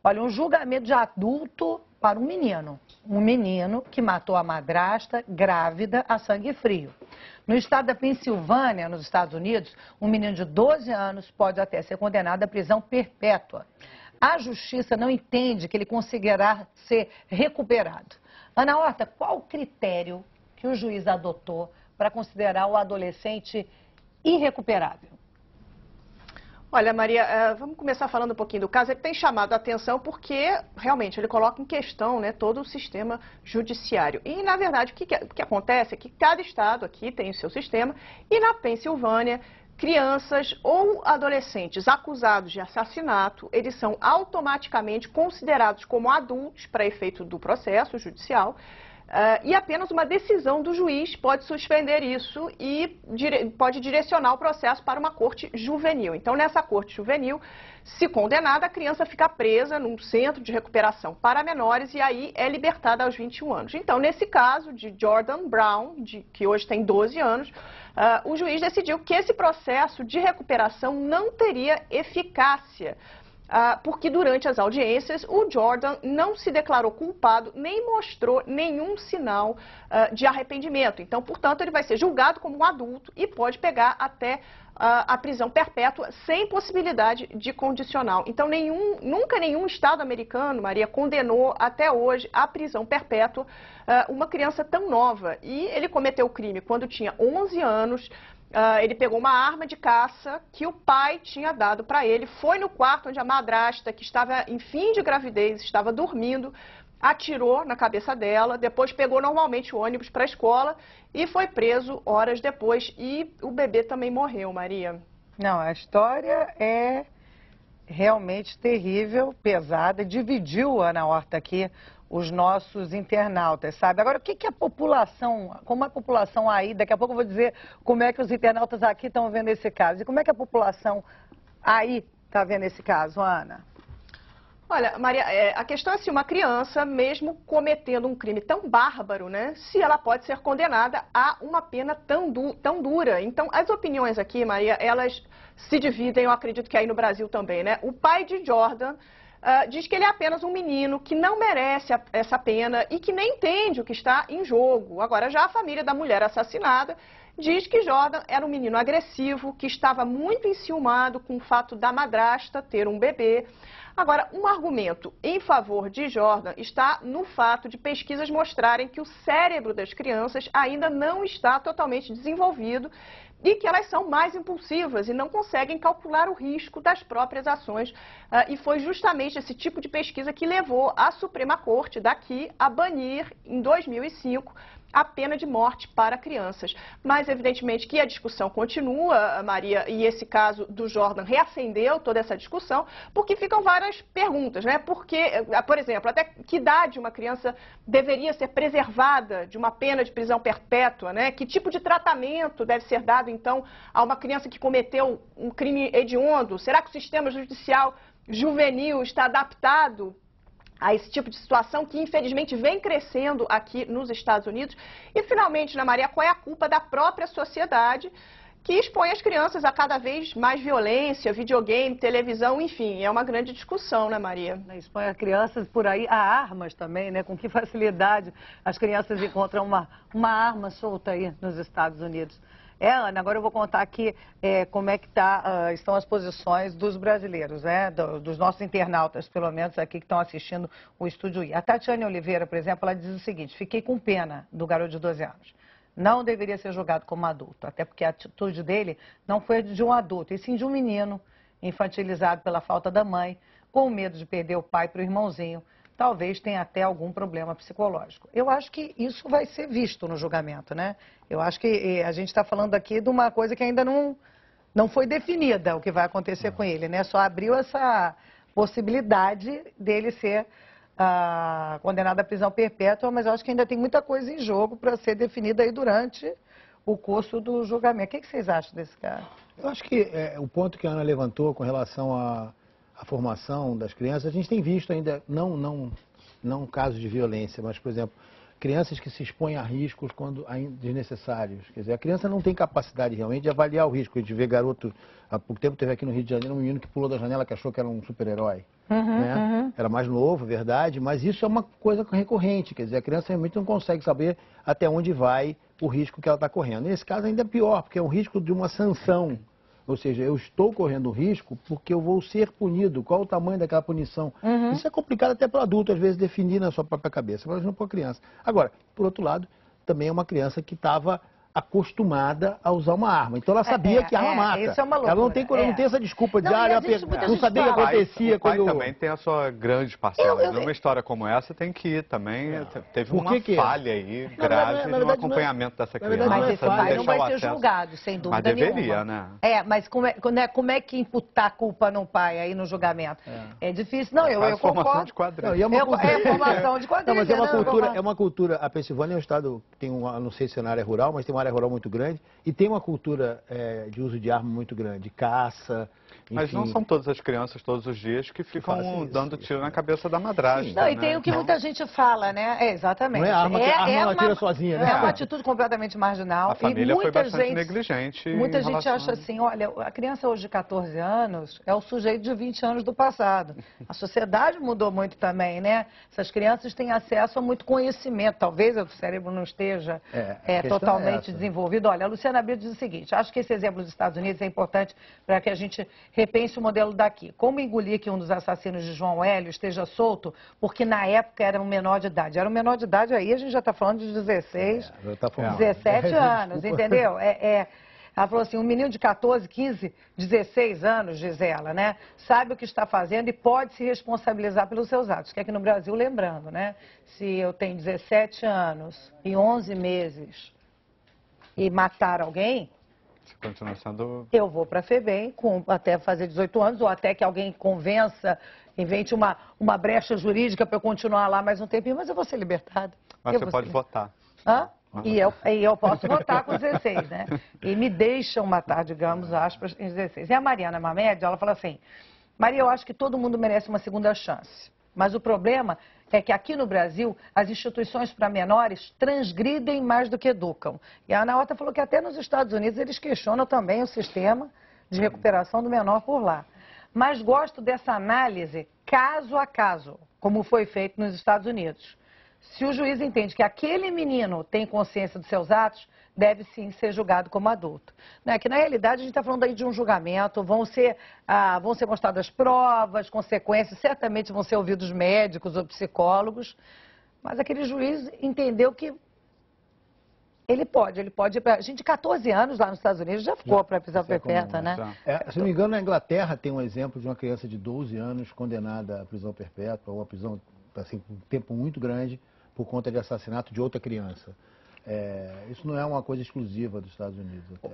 Olha, um julgamento de adulto para um menino. Um menino que matou a madrasta grávida a sangue frio. No estado da Pensilvânia, nos Estados Unidos, um menino de 12 anos pode até ser condenado à prisão perpétua. A justiça não entende que ele conseguirá ser recuperado. Ana Horta, qual o critério que o juiz adotou para considerar o adolescente irrecuperável? Olha, Maria, vamos começar falando um pouquinho do caso. Ele tem chamado a atenção porque, realmente, ele coloca em questão, né, todo o sistema judiciário. E, na verdade, o que acontece é que cada estado aqui tem o seu sistema e, na Pensilvânia, crianças ou adolescentes acusados de assassinato, eles são automaticamente considerados como adultos para efeito do processo judicial. E apenas uma decisão do juiz pode suspender isso e pode direcionar o processo para uma corte juvenil. Então, nessa corte juvenil, se condenada, a criança fica presa num centro de recuperação para menores e aí é libertada aos 21 anos. Então, nesse caso de Jordan Brown, que hoje tem 12 anos, o juiz decidiu que esse processo de recuperação não teria eficácia. Porque durante as audiências o Jordan não se declarou culpado nem mostrou nenhum sinal de arrependimento. Então, portanto, ele vai ser julgado como um adulto e pode pegar até a prisão perpétua sem possibilidade de condicional. Então, nunca nenhum estado americano, Maria, condenou até hoje à prisão perpétua uma criança tão nova. E ele cometeu o crime quando tinha 11 anos. Ele pegou uma arma de caça que o pai tinha dado para ele, foi no quarto onde a madrasta, que estava em fim de gravidez, estava dormindo, atirou na cabeça dela, depois pegou normalmente o ônibus para a escola e foi preso horas depois. E o bebê também morreu, Maria. Não, a história é realmente terrível, pesada, dividiu, Ana Horta, aqui os nossos internautas, sabe? Agora, o que a população, como a população aí, daqui a pouco eu vou dizer como é que os internautas aqui estão vendo esse caso, e como é que a população aí está vendo esse caso, Ana? Olha, Maria, a questão é se uma criança, mesmo cometendo um crime tão bárbaro, né, se ela pode ser condenada a uma pena tão dura. Então, as opiniões aqui, Maria, elas se dividem, eu acredito que aí no Brasil também, né? O pai de Jordan diz que ele é apenas um menino que não merece essa pena e que nem entende o que está em jogo. Agora, já a família da mulher assassinada diz que Jordan era um menino agressivo, que estava muito enciumado com o fato da madrasta ter um bebê. Agora, um argumento em favor de Jordan está no fato de pesquisas mostrarem que o cérebro das crianças ainda não está totalmente desenvolvido e que elas são mais impulsivas e não conseguem calcular o risco das próprias ações. E foi justamente esse tipo de pesquisa que levou a Suprema Corte daqui a banir, em 2005, a pena de morte para crianças. Mas, evidentemente, que a discussão continua, Maria, e esse caso do Jordan reacendeu toda essa discussão, porque ficam várias perguntas, né? Porque, por exemplo, até que idade uma criança deveria ser preservada de uma pena de prisão perpétua, né? Que tipo de tratamento deve ser dado, então, a uma criança que cometeu um crime hediondo? Será que o sistema judicial juvenil está adaptado a esse tipo de situação que, infelizmente, vem crescendo aqui nos Estados Unidos? E, finalmente, Ana Maria, qual é a culpa da própria sociedade que expõe as crianças a cada vez mais violência, videogame, televisão, enfim, é uma grande discussão, né, Maria? Expõe as crianças por aí a armas também, né? Com que facilidade as crianças encontram uma arma solta aí nos Estados Unidos. Ana, agora eu vou contar aqui como é que estão as posições dos brasileiros, né? Dos nossos internautas, pelo menos aqui que estão assistindo o Estúdio I. A Tatiane Oliveira, por exemplo, ela diz o seguinte: fiquei com pena do garoto de 12 anos. Não deveria ser julgado como adulto, até porque a atitude dele não foi de um adulto, e sim de um menino infantilizado pela falta da mãe, com medo de perder o pai para o irmãozinho. Talvez tenha até algum problema psicológico. Eu acho que isso vai ser visto no julgamento, né? Eu acho que a gente está falando aqui de uma coisa que ainda não foi definida o que vai acontecer com ele, né? Só abriu essa possibilidade dele ser condenado à prisão perpétua, mas eu acho que ainda tem muita coisa em jogo para ser definida aí durante o curso do julgamento. O que vocês acham desse caso? Eu acho que o ponto que a Ana levantou com relação à formação das crianças, a gente tem visto ainda, não casos de violência, mas, por exemplo, crianças que se expõem a riscos quando desnecessários. Quer dizer, a criança não tem capacidade realmente de avaliar o risco. A gente vê garoto, há pouco tempo teve aqui no Rio de Janeiro um menino que pulou da janela que achou que era um super-herói. Né? Era mais novo, verdade, mas isso é uma coisa recorrente. Quer dizer, a criança realmente não consegue saber até onde vai o risco que ela está correndo. Nesse caso ainda é pior, porque é um risco de uma sanção. Ou seja, eu estou correndo risco porque eu vou ser punido. Qual o tamanho daquela punição? Isso é complicado até para o adulto, às vezes, definir na sua própria cabeça, mas não para a criança. Agora, por outro lado, também é uma criança que estava acostumada a usar uma arma. Então ela sabia que a arma mata. Isso é uma loucura. Ela não tem essa desculpa de não sabia o que acontecia o pai quando... também tem a sua grande parcela. Numa história como essa tem que ir também. Teve uma falha aí grave no acompanhamento dessa criança. Mas esse pai não vai ser julgado, sem dúvida nenhuma. Mas deveria, né? Mas como é que imputar a culpa no pai aí no julgamento? É difícil. Não, eu formação concordo. de quadrilha. Formação de quadrilha. Mas é uma cultura. A Pensilvânia é um estado que tem não sei se é na área rural, mas tem uma área rural muito grande e tem uma cultura de uso de arma muito grande, caça. Mas enfim. não são todas as crianças todos os dias que ficam dando tiro na cabeça da madrasta. Não, e tem o que muita gente fala, né? Exatamente. Não é arma que ela tira sozinha, né? É uma atitude completamente marginal. A família foi bastante negligente. Muita gente acha assim, olha, a criança hoje de 14 anos é o sujeito de 20 anos do passado. A sociedade mudou muito também, né? Essas crianças têm acesso a muito conhecimento. Talvez o cérebro não esteja totalmente desenvolvido. Olha, a Luciana Brito diz o seguinte, acho que esse exemplo dos Estados Unidos é importante para que a gente repense o modelo daqui. Como engolir que um dos assassinos de João Hélio esteja solto, porque na época era um menor de idade. Era um menor de idade, aí a gente já está falando de 16, 17 anos, entendeu? Ela falou assim, um menino de 14, 15, 16 anos, diz ela, né? Sabe o que está fazendo e pode se responsabilizar pelos seus atos. Que aqui no Brasil, lembrando, né? Se eu tenho 17 anos e 11 meses e matar alguém... Continua sendo... Eu vou para a FEBEM até fazer 18 anos, ou até que alguém convença, invente uma brecha jurídica para eu continuar lá mais um tempinho, mas eu vou ser libertada. Mas você pode votar. E eu posso votar com 16, né? E me deixam matar, digamos, aspas, em 16. E a Mariana Mamed, ela fala assim, Maria, eu acho que todo mundo merece uma segunda chance. Mas o problema é que aqui no Brasil, as instituições para menores transgridem mais do que educam. E a Ana Horta falou que até nos Estados Unidos eles questionam também o sistema de recuperação do menor por lá. Mas gosto dessa análise caso a caso, como foi feito nos Estados Unidos. Se o juiz entende que aquele menino tem consciência dos seus atos, deve sim ser julgado como adulto. Né? Que na realidade a gente está falando aí de um julgamento, vão ser mostradas provas, consequências, certamente vão ser ouvidos médicos ou psicólogos, mas aquele juiz entendeu que ele pode ir para... Gente de 14 anos lá nos Estados Unidos já ficou para prisão perpétua, né? Se não me engano, na Inglaterra tem um exemplo de uma criança de 12 anos condenada à prisão perpétua, ou a prisão assim, por um tempo muito grande, por conta de assassinato de outra criança. Isso não é uma coisa exclusiva dos Estados Unidos.